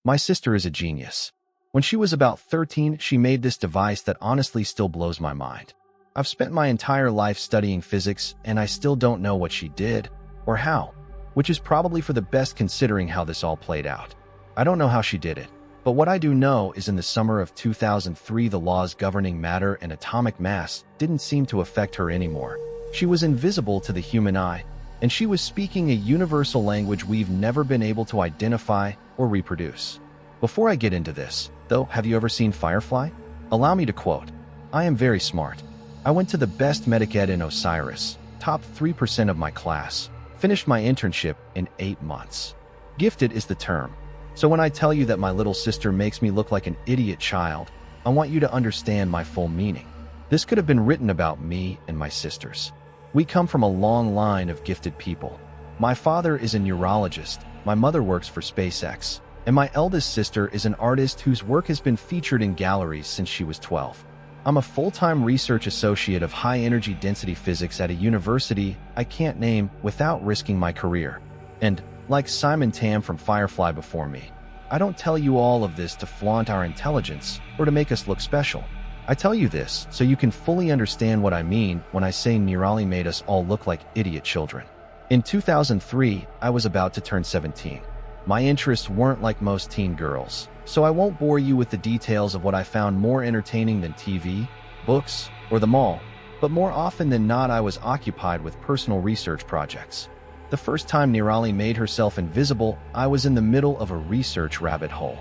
My sister is a genius. When she was about 13, she made this device that honestly still blows my mind. I've spent my entire life studying physics, and I still don't know what she did or how, which is probably for the best considering how this all played out. I don't know how she did it, but what I do know is in the summer of 2003, the laws governing matter and atomic mass didn't seem to affect her anymore. She was invisible to the human eye, and she was speaking a universal language we've never been able to identify or reproduce. Before I get into this, though, have you ever seen Firefly? Allow me to quote, "I am very smart. I went to the best medic ed in Osiris, top 3% of my class, finished my internship in 8 months. Gifted is the term. So when I tell you that my little sister makes me look like an idiot child, I want you to understand my full meaning. This could have been written about me and my sisters. We come from a long line of gifted people. My father is a neurologist, my mother works for SpaceX, and my eldest sister is an artist whose work has been featured in galleries since she was 12. I'm a full-time research associate of high-energy density physics at a university I can't name without risking my career. And, like Simon Tam from Firefly before me, I don't tell you all of this to flaunt our intelligence or to make us look special. I tell you this so you can fully understand what I mean when I say Nirali made us all look like idiot children. In 2003, I was about to turn 17. My interests weren't like most teen girls, so I won't bore you with the details of what I found more entertaining than TV, books, or the mall, but more often than not I was occupied with personal research projects. The first time Nirali made herself invisible, I was in the middle of a research rabbit hole.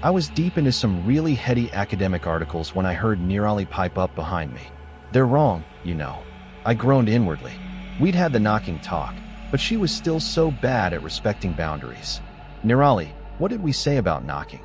I was deep into some really heady academic articles when I heard Nirali pipe up behind me. "They're wrong, you know." I groaned inwardly. We'd had the knocking talk, but she was still so bad at respecting boundaries. "Nirali, what did we say about knocking?"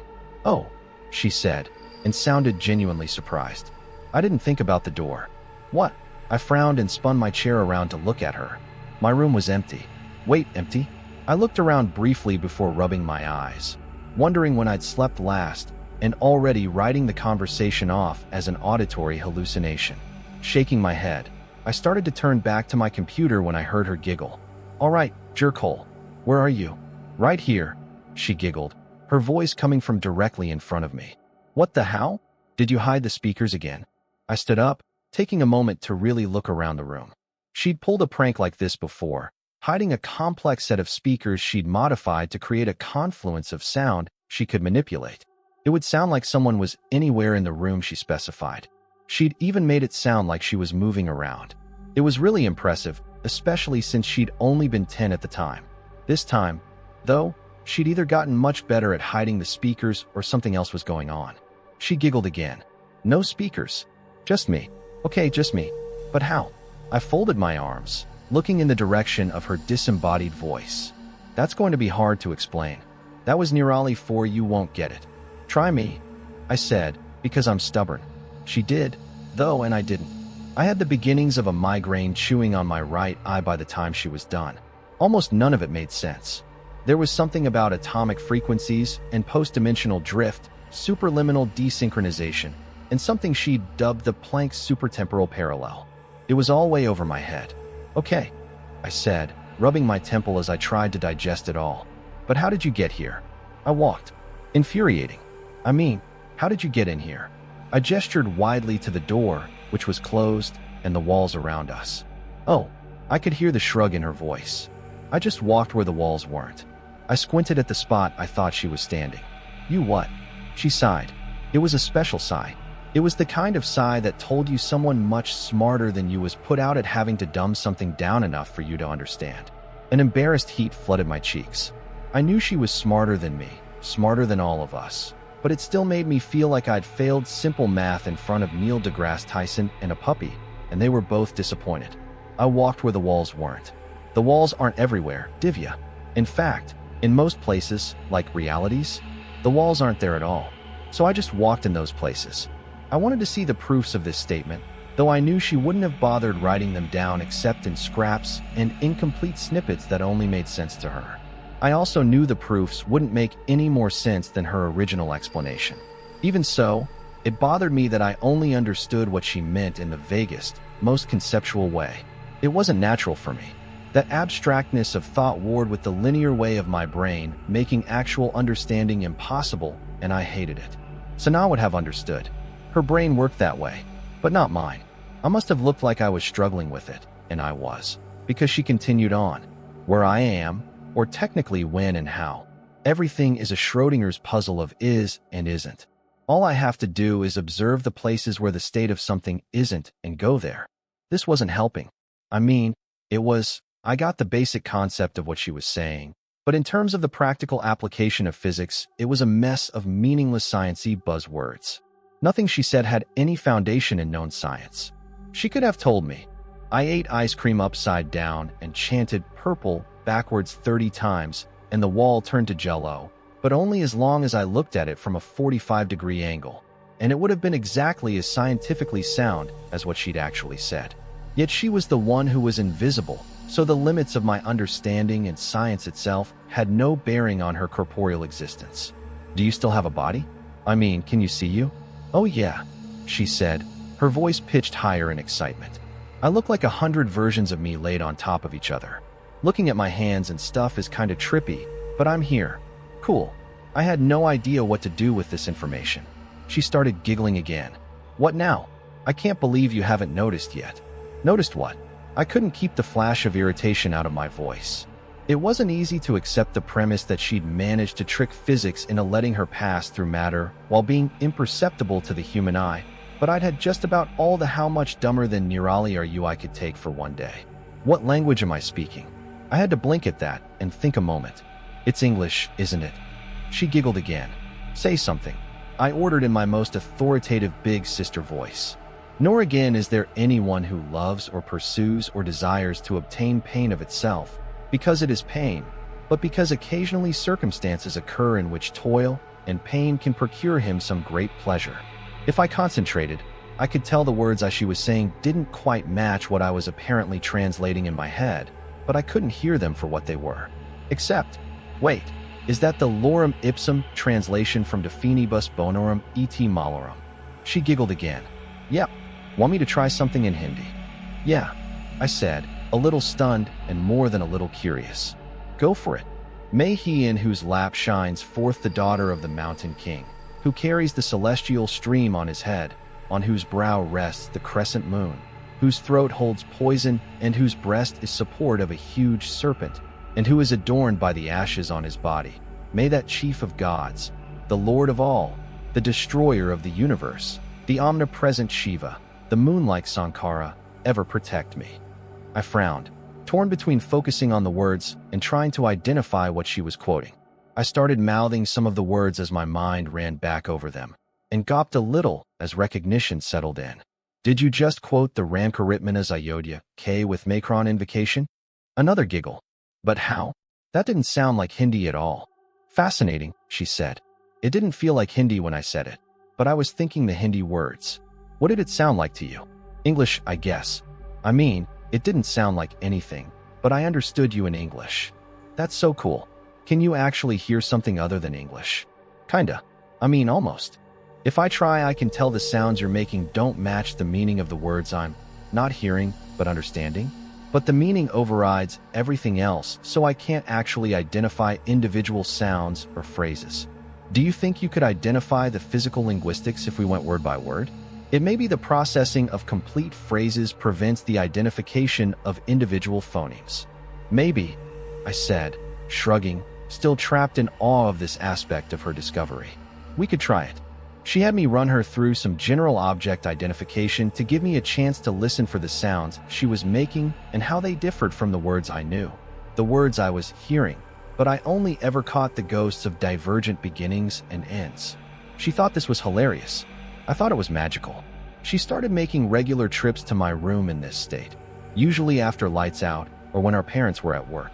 "Oh," she said, and sounded genuinely surprised. I didn't think about the door. "What?" I frowned and spun my chair around to look at her. My room was empty. Wait, empty? I looked around briefly before rubbing my eyes, wondering when I'd slept last, and already writing the conversation off as an auditory hallucination. Shaking my head, I started to turn back to my computer when I heard her giggle. "All right, jerkhole. Where are you?" "Right here," she giggled, her voice coming from directly in front of me. "What the hell? Did you hide the speakers again?" I stood up, taking a moment to really look around the room. She'd pulled a prank like this before, hiding a complex set of speakers she'd modified to create a confluence of sound she could manipulate. It would sound like someone was anywhere in the room she specified. She'd even made it sound like she was moving around. It was really impressive, especially since she'd only been 10 at the time. This time, though, she'd either gotten much better at hiding the speakers or something else was going on. She giggled again. "No speakers. Just me." "Okay, just me. But how?" I folded my arms, looking in the direction of her disembodied voice. "That's going to be hard to explain. That was Nirali 4, you won't get it. Try me," I said, because I'm stubborn. She did, though, and I didn't. I had the beginnings of a migraine chewing on my right eye by the time she was done. Almost none of it made sense. There was something about atomic frequencies and post-dimensional drift, superliminal desynchronization, and something she dubbed the Planck supertemporal parallel. It was all way over my head. "Okay," I said, rubbing my temple as I tried to digest it all. "But how did you get here?" I walked. "Infuriating. I mean, how did you get in here?" I gestured widely to the door, which was closed, and the walls around us. "Oh," I could hear the shrug in her voice. "I just walked where the walls weren't." I squinted at the spot I thought she was standing. "You what?" She sighed. It was a special sigh. It was the kind of sigh that told you someone much smarter than you was put out at having to dumb something down enough for you to understand. An embarrassed heat flooded my cheeks. I knew she was smarter than me, smarter than all of us, but it still made me feel like I'd failed simple math in front of Neil deGrasse Tyson and a puppy, and they were both disappointed. I walked where the walls weren't. The walls aren't everywhere, Divya. In fact, in most places, like realities, the walls aren't there at all. So I just walked in those places. I wanted to see the proofs of this statement, though I knew she wouldn't have bothered writing them down except in scraps and incomplete snippets that only made sense to her. I also knew the proofs wouldn't make any more sense than her original explanation. Even so, it bothered me that I only understood what she meant in the vaguest, most conceptual way. It wasn't natural for me. That abstractness of thought warred with the linear way of my brain, making actual understanding impossible, and I hated it. Sana would have understood. Her brain worked that way, but not mine. I must have looked like I was struggling with it, and I was, because she continued on. Where I am, or technically when and how. Everything is a Schrodinger's puzzle of is and isn't. All I have to do is observe the places where the state of something isn't and go there. This wasn't helping. I mean, I got the basic concept of what she was saying, but in terms of the practical application of physics, it was a mess of meaningless science-y buzzwords. Nothing she said had any foundation in known science. She could have told me. I ate ice cream upside down and chanted purple backwards 30 times, and the wall turned to jello, but only as long as I looked at it from a 45-degree angle, and it would have been exactly as scientifically sound as what she'd actually said. Yet she was the one who was invisible, so the limits of my understanding and science itself had no bearing on her corporeal existence. Do you still have a body? I mean, can you see you? Oh yeah, she said, her voice pitched higher in excitement. I look like 100 versions of me laid on top of each other. Looking at my hands and stuff is kinda trippy, but I'm here. Cool. I had no idea what to do with this information. She started giggling again. What now? I can't believe you haven't noticed yet. Noticed what? I couldn't keep the flash of irritation out of my voice. It wasn't easy to accept the premise that she'd managed to trick physics into letting her pass through matter while being imperceptible to the human eye, but I'd had just about all the how much dumber than Nirali are you I could take for one day. What language am I speaking? I had to blink at that and think a moment. It's English, isn't it? She giggled again. Say something. I ordered in my most authoritative big sister voice. Nor again is there anyone who loves or pursues or desires to obtain pain of itself, because it is pain, but because occasionally circumstances occur in which toil and pain can procure him some great pleasure. If I concentrated, I could tell the words she was saying didn't quite match what I was apparently translating in my head, but I couldn't hear them for what they were. Except, wait, is that the lorem ipsum translation from De Finibus Bonorum et Malorum? She giggled again. Yep. Want me to try something in Hindi? Yeah, I said, a little stunned and more than a little curious. Go for it. May he in whose lap shines forth the daughter of the mountain king, who carries the celestial stream on his head, on whose brow rests the crescent moon, whose throat holds poison and whose breast is support of a huge serpent, and who is adorned by the ashes on his body. May that chief of gods, the Lord of all, the destroyer of the universe, the omnipresent Shiva, the moon-like Sankara, ever protect me. I frowned, torn between focusing on the words and trying to identify what she was quoting. I started mouthing some of the words as my mind ran back over them, and gawped a little as recognition settled in. Did you just quote the Ramcharitmanas Ayodhya K with Macron invocation? Another giggle. But how? That didn't sound like Hindi at all. Fascinating, she said. It didn't feel like Hindi when I said it, but I was thinking the Hindi words. What did it sound like to you? English, I guess. I mean, it didn't sound like anything, but I understood you in English. That's so cool. Can you actually hear something other than English? Kinda. I mean, almost. If I try, I can tell the sounds you're making don't match the meaning of the words I'm not hearing, but understanding. But the meaning overrides everything else, so I can't actually identify individual sounds or phrases. Do you think you could identify the physical linguistics if we went word by word? It may be the processing of complete phrases prevents the identification of individual phonemes. Maybe, I said, shrugging, still trapped in awe of this aspect of her discovery. We could try it. She had me run her through some general object identification to give me a chance to listen for the sounds she was making and how they differed from the words I knew, the words I was hearing, but I only ever caught the ghosts of divergent beginnings and ends. She thought this was hilarious. I thought it was magical. She started making regular trips to my room in this state, usually after lights out or when our parents were at work.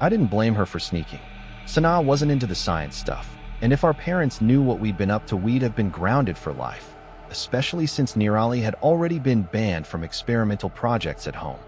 I didn't blame her for sneaking. Sana wasn't into the science stuff, and if our parents knew what we'd been up to, we'd have been grounded for life, especially since Nirali had already been banned from experimental projects at home.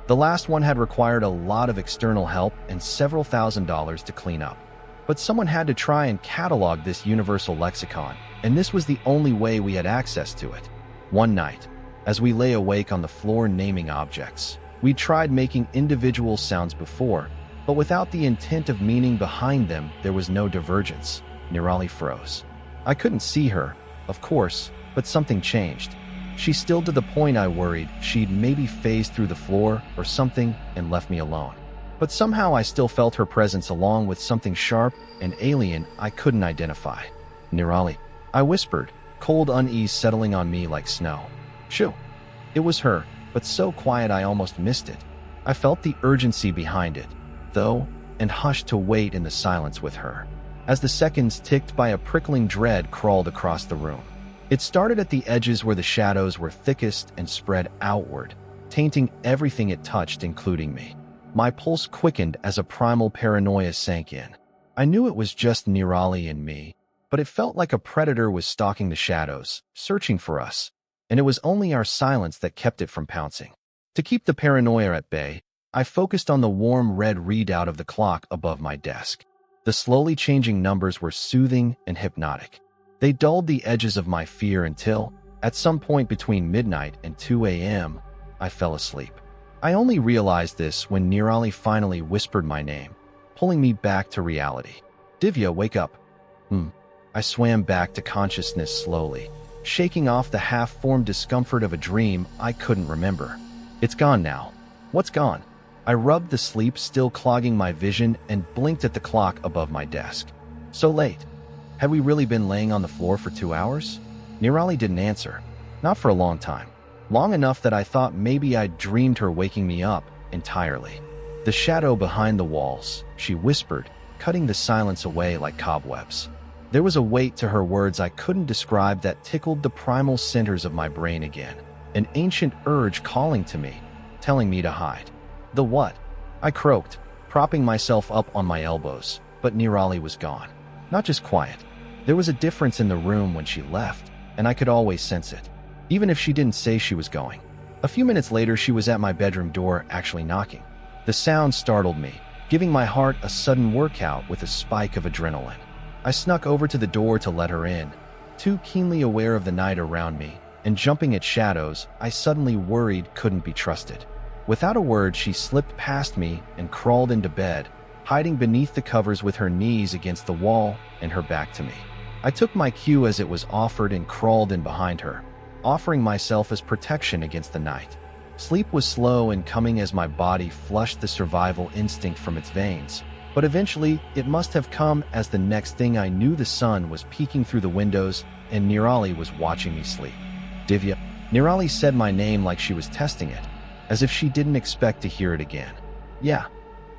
The last one had required a lot of external help and several $1,000s to clean up. But someone had to try and catalog this universal lexicon, and this was the only way we had access to it. One night, as we lay awake on the floor naming objects, We tried making individual sounds before, but without the intent of meaning behind them, there was no divergence. Nirali froze. I couldn't see her, of course, but something changed. She stilled to the point I worried she'd maybe phased through the floor or something and left me alone. But somehow I still felt her presence along with something sharp and alien I couldn't identify. Nirali, I whispered, cold unease settling on me like snow. Shoo. It was her, but so quiet I almost missed it. I felt the urgency behind it, though, and hushed to wait in the silence with her. As the seconds ticked by, a prickling dread crawled across the room. It started at the edges where the shadows were thickest and spread outward, tainting everything it touched, including me. My pulse quickened as a primal paranoia sank in. I knew it was just Nirali and me, but it felt like a predator was stalking the shadows, searching for us, and it was only our silence that kept it from pouncing. To keep the paranoia at bay, I focused on the warm red readout of the clock above my desk. The slowly changing numbers were soothing and hypnotic. They dulled the edges of my fear until, at some point between midnight and 2 a.m., I fell asleep. I only realized this when Nirali finally whispered my name, pulling me back to reality. Divya, wake up. I swam back to consciousness slowly, shaking off the half-formed discomfort of a dream I couldn't remember. It's gone now. What's gone? I rubbed the sleep still clogging my vision and blinked at the clock above my desk. So late. Had we really been laying on the floor for 2 hours? Nirali didn't answer. Not for a long time. Long enough that I thought maybe I'd dreamed her waking me up entirely. The shadow behind the walls, she whispered, cutting the silence away like cobwebs. There was a weight to her words I couldn't describe that tickled the primal centers of my brain again. An ancient urge calling to me, telling me to hide. The what? I croaked, propping myself up on my elbows, but Nirali was gone. Not just quiet. There was a difference in the room when she left, and I could always sense it, even if she didn't say she was going. A few minutes later, she was at my bedroom door, actually knocking. The sound startled me, giving my heart a sudden workout with a spike of adrenaline. I snuck over to the door to let her in, too keenly aware of the night around me, and jumping at shadows I suddenly worried couldn't be trusted. Without a word, she slipped past me and crawled into bed, hiding beneath the covers with her knees against the wall and her back to me. I took my cue as it was offered and crawled in behind her, offering myself as protection against the night. Sleep was slow in coming as my body flushed the survival instinct from its veins, but eventually it must have come as the next thing I knew the sun was peeking through the windows and Nirali was watching me sleep. Divya. Nirali said my name like she was testing it, as if she didn't expect to hear it again. Yeah.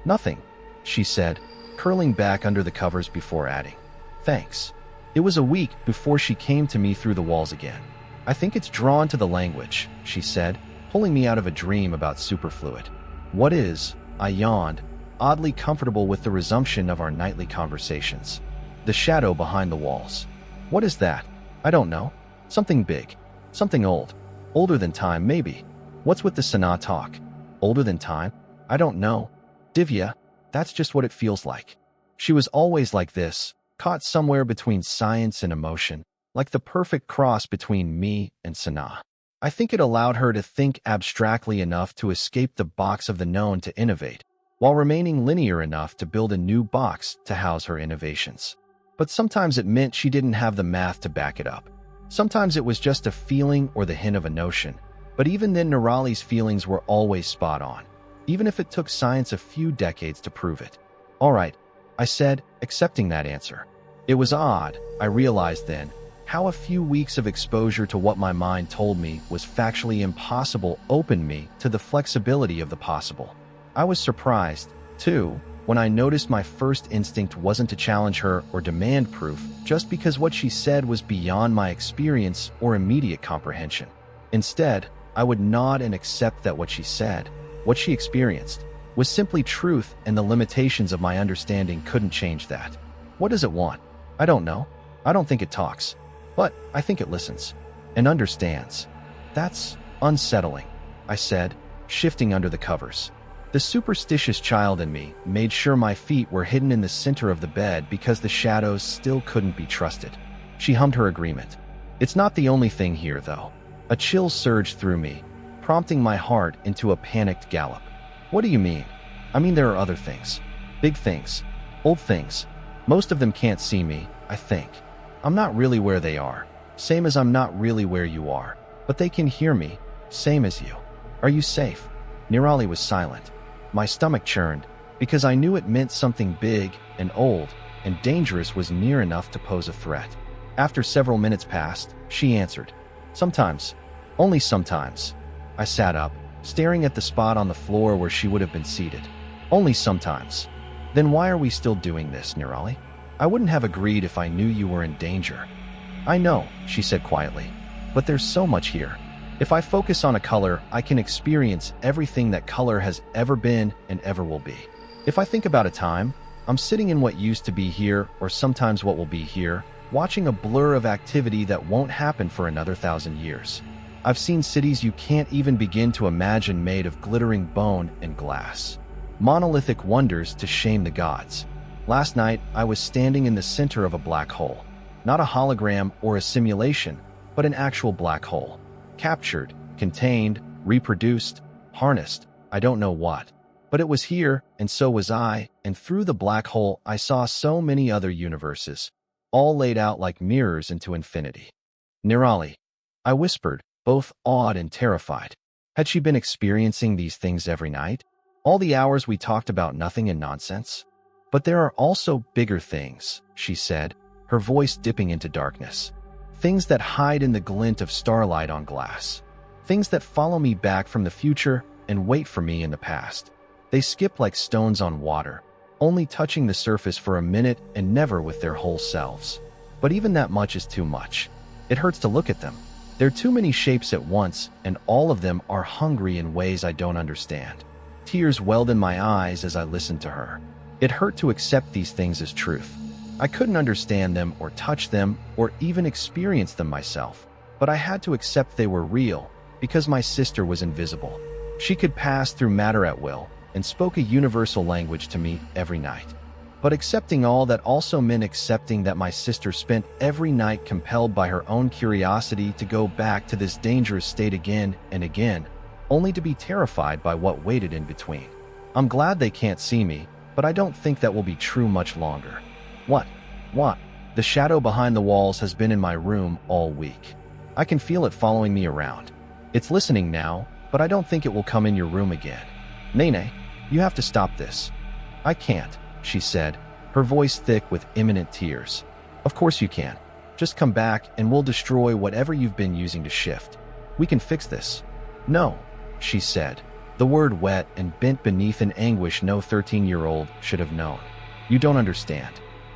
Nothing, she said, curling back under the covers before adding, thanks. It was a week before she came to me through the walls again. I think it's drawn to the language, she said, pulling me out of a dream about superfluid. What is? I yawned, oddly comfortable with the resumption of our nightly conversations. The shadow behind the walls. What is that? I don't know. Something big. Something old. Older than time, maybe. What's with the Sana talk? Older than time? I don't know. Divya, that's just what it feels like. She was always like this, caught somewhere between science and emotion, like the perfect cross between me and Sana. I think it allowed her to think abstractly enough to escape the box of the known to innovate, while remaining linear enough to build a new box to house her innovations. But sometimes it meant she didn't have the math to back it up. Sometimes it was just a feeling or the hint of a notion. But even then, Nirali's feelings were always spot on, even if it took science a few decades to prove it. All right, I said, accepting that answer. It was odd, I realized then, how a few weeks of exposure to what my mind told me was factually impossible opened me to the flexibility of the possible. I was surprised, too, when I noticed my first instinct wasn't to challenge her or demand proof just because what she said was beyond my experience or immediate comprehension. Instead, I would nod and accept that what she said, what she experienced, was simply truth, and the limitations of my understanding couldn't change that. What does it want? I don't know. I don't think it talks. But I think it listens. And understands. That's unsettling, I said, shifting under the covers. The superstitious child in me made sure my feet were hidden in the center of the bed because the shadows still couldn't be trusted. She hummed her agreement. It's not the only thing here, though. A chill surged through me, prompting my heart into a panicked gallop. What do you mean? I mean, there are other things. Big things. Old things. Most of them can't see me, I think. I'm not really where they are. Same as I'm not really where you are. But they can hear me, same as you. Are you safe? Nirali was silent. My stomach churned, because I knew it meant something big and old and dangerous was near enough to pose a threat. After several minutes passed, she answered. Sometimes. Only sometimes. I sat up, staring at the spot on the floor where she would have been seated. Only sometimes. Then why are we still doing this, Nirali? I wouldn't have agreed if I knew you were in danger. I know, she said quietly, but there's so much here. If I focus on a color, I can experience everything that color has ever been and ever will be. If I think about a time, I'm sitting in what used to be here, or sometimes what will be here, watching a blur of activity that won't happen for another 1,000 years. I've seen cities you can't even begin to imagine made of glittering bone and glass. Monolithic wonders to shame the gods. Last night, I was standing in the center of a black hole. Not a hologram or a simulation, but an actual black hole. Captured, contained, reproduced, harnessed, I don't know what. But it was here, and so was I, and through the black hole I saw so many other universes, all laid out like mirrors into infinity. Nirali, I whispered, both awed and terrified. Had she been experiencing these things every night? All the hours we talked about nothing and nonsense? But there are also bigger things, she said, her voice dipping into darkness. Things that hide in the glint of starlight on glass. Things that follow me back from the future and wait for me in the past. They skip like stones on water, only touching the surface for a minute and never with their whole selves. But even that much is too much. It hurts to look at them. There are too many shapes at once, and all of them are hungry in ways I don't understand. Tears welled in my eyes as I listened to her. It hurt to accept these things as truth. I couldn't understand them or touch them or even experience them myself, but I had to accept they were real because my sister was invisible. She could pass through matter at will and spoke a universal language to me every night. But accepting all that also meant accepting that my sister spent every night compelled by her own curiosity to go back to this dangerous state again and again, only to be terrified by what waited in between. I'm glad they can't see me, but I don't think that will be true much longer. What? The shadow behind the walls has been in my room all week. I can feel it following me around. It's listening now, but I don't think it will come in your room again. Nene, you have to stop this. I can't, she said, her voice thick with imminent tears. Of course you can. Just come back and we'll destroy whatever you've been using to shift. We can fix this. No, she said, the word wet and bent beneath an anguish no 13-year-old should have known. You don't understand.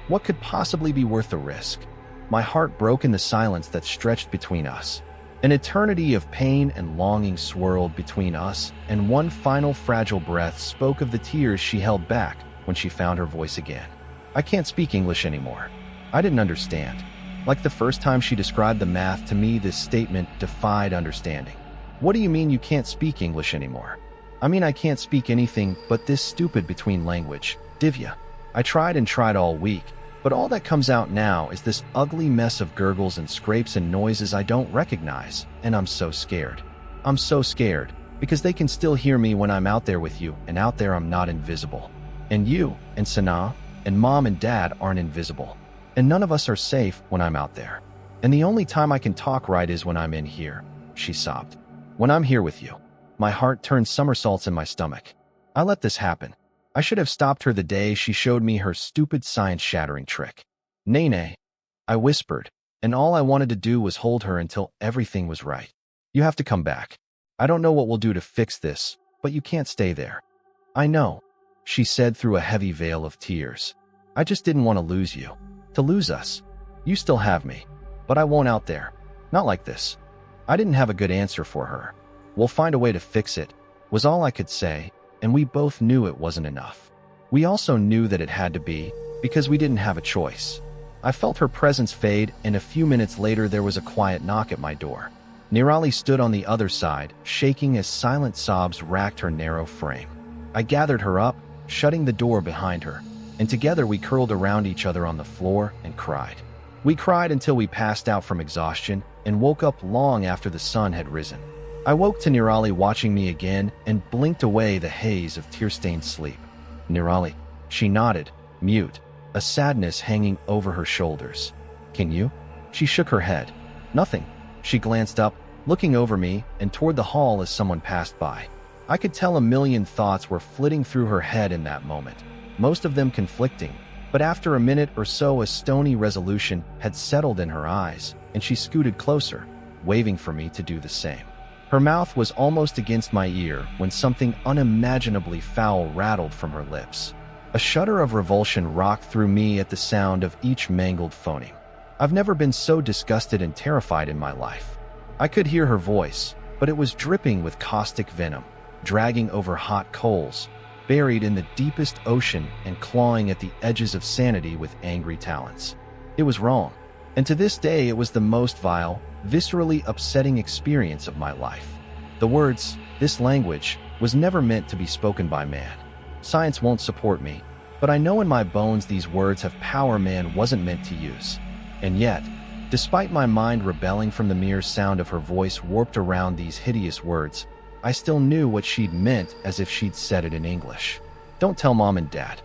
What could possibly be worth the risk? My heart broke in the silence that stretched between us. An eternity of pain and longing swirled between us, and one final fragile breath spoke of the tears she held back when she found her voice again. I can't speak English anymore. I didn't understand. Like the first time she described the math to me, this statement defied understanding. What do you mean you can't speak English anymore? I mean I can't speak anything but this stupid between language, Divya. I tried and tried all week, but all that comes out now is this ugly mess of gurgles and scrapes and noises I don't recognize, and I'm so scared. I'm so scared, because they can still hear me when I'm out there with you, and out there I'm not invisible. And you, and Sanaa, and Mom and Dad aren't invisible. And none of us are safe when I'm out there. And the only time I can talk right is when I'm in here, she sobbed. When I'm here with you. My heart turned somersaults in my stomach. I let this happen. I should have stopped her the day she showed me her stupid science-shattering trick. Nene, I whispered, and all I wanted to do was hold her until everything was right. You have to come back. I don't know what we'll do to fix this, but you can't stay there. I know, she said through a heavy veil of tears. I just didn't want to lose you. To lose us. You still have me, but I won't out there. Not like this. I didn't have a good answer for her. We'll find a way to fix it, was all I could say, and we both knew it wasn't enough. We also knew that it had to be, because we didn't have a choice. I felt her presence fade, and a few minutes later there was a quiet knock at my door. Nirali stood on the other side, shaking as silent sobs racked her narrow frame. I gathered her up, shutting the door behind her, and together we curled around each other on the floor and cried. We cried until we passed out from exhaustion and woke up long after the sun had risen. I woke to Nirali watching me again and blinked away the haze of tear-stained sleep. Nirali, she nodded, mute, a sadness hanging over her shoulders. Can you? She shook her head. Nothing. She glanced up, looking over me and toward the hall as someone passed by. I could tell a million thoughts were flitting through her head in that moment, most of them conflicting, but after a minute or so a stony resolution had settled in her eyes, and she scooted closer, waving for me to do the same. Her mouth was almost against my ear when something unimaginably foul rattled from her lips. A shudder of revulsion rocked through me at the sound of each mangled phoneme. I've never been so disgusted and terrified in my life. I could hear her voice, but it was dripping with caustic venom, dragging over hot coals, buried in the deepest ocean and clawing at the edges of sanity with angry talons. It was wrong, and to this day it was the most vile, viscerally upsetting experience of my life. The words, this language, was never meant to be spoken by man. Science won't support me, but I know in my bones these words have power man wasn't meant to use. And yet, despite my mind rebelling from the mere sound of her voice warped around these hideous words, I still knew what she'd meant as if she'd said it in English. Don't tell Mom and Dad.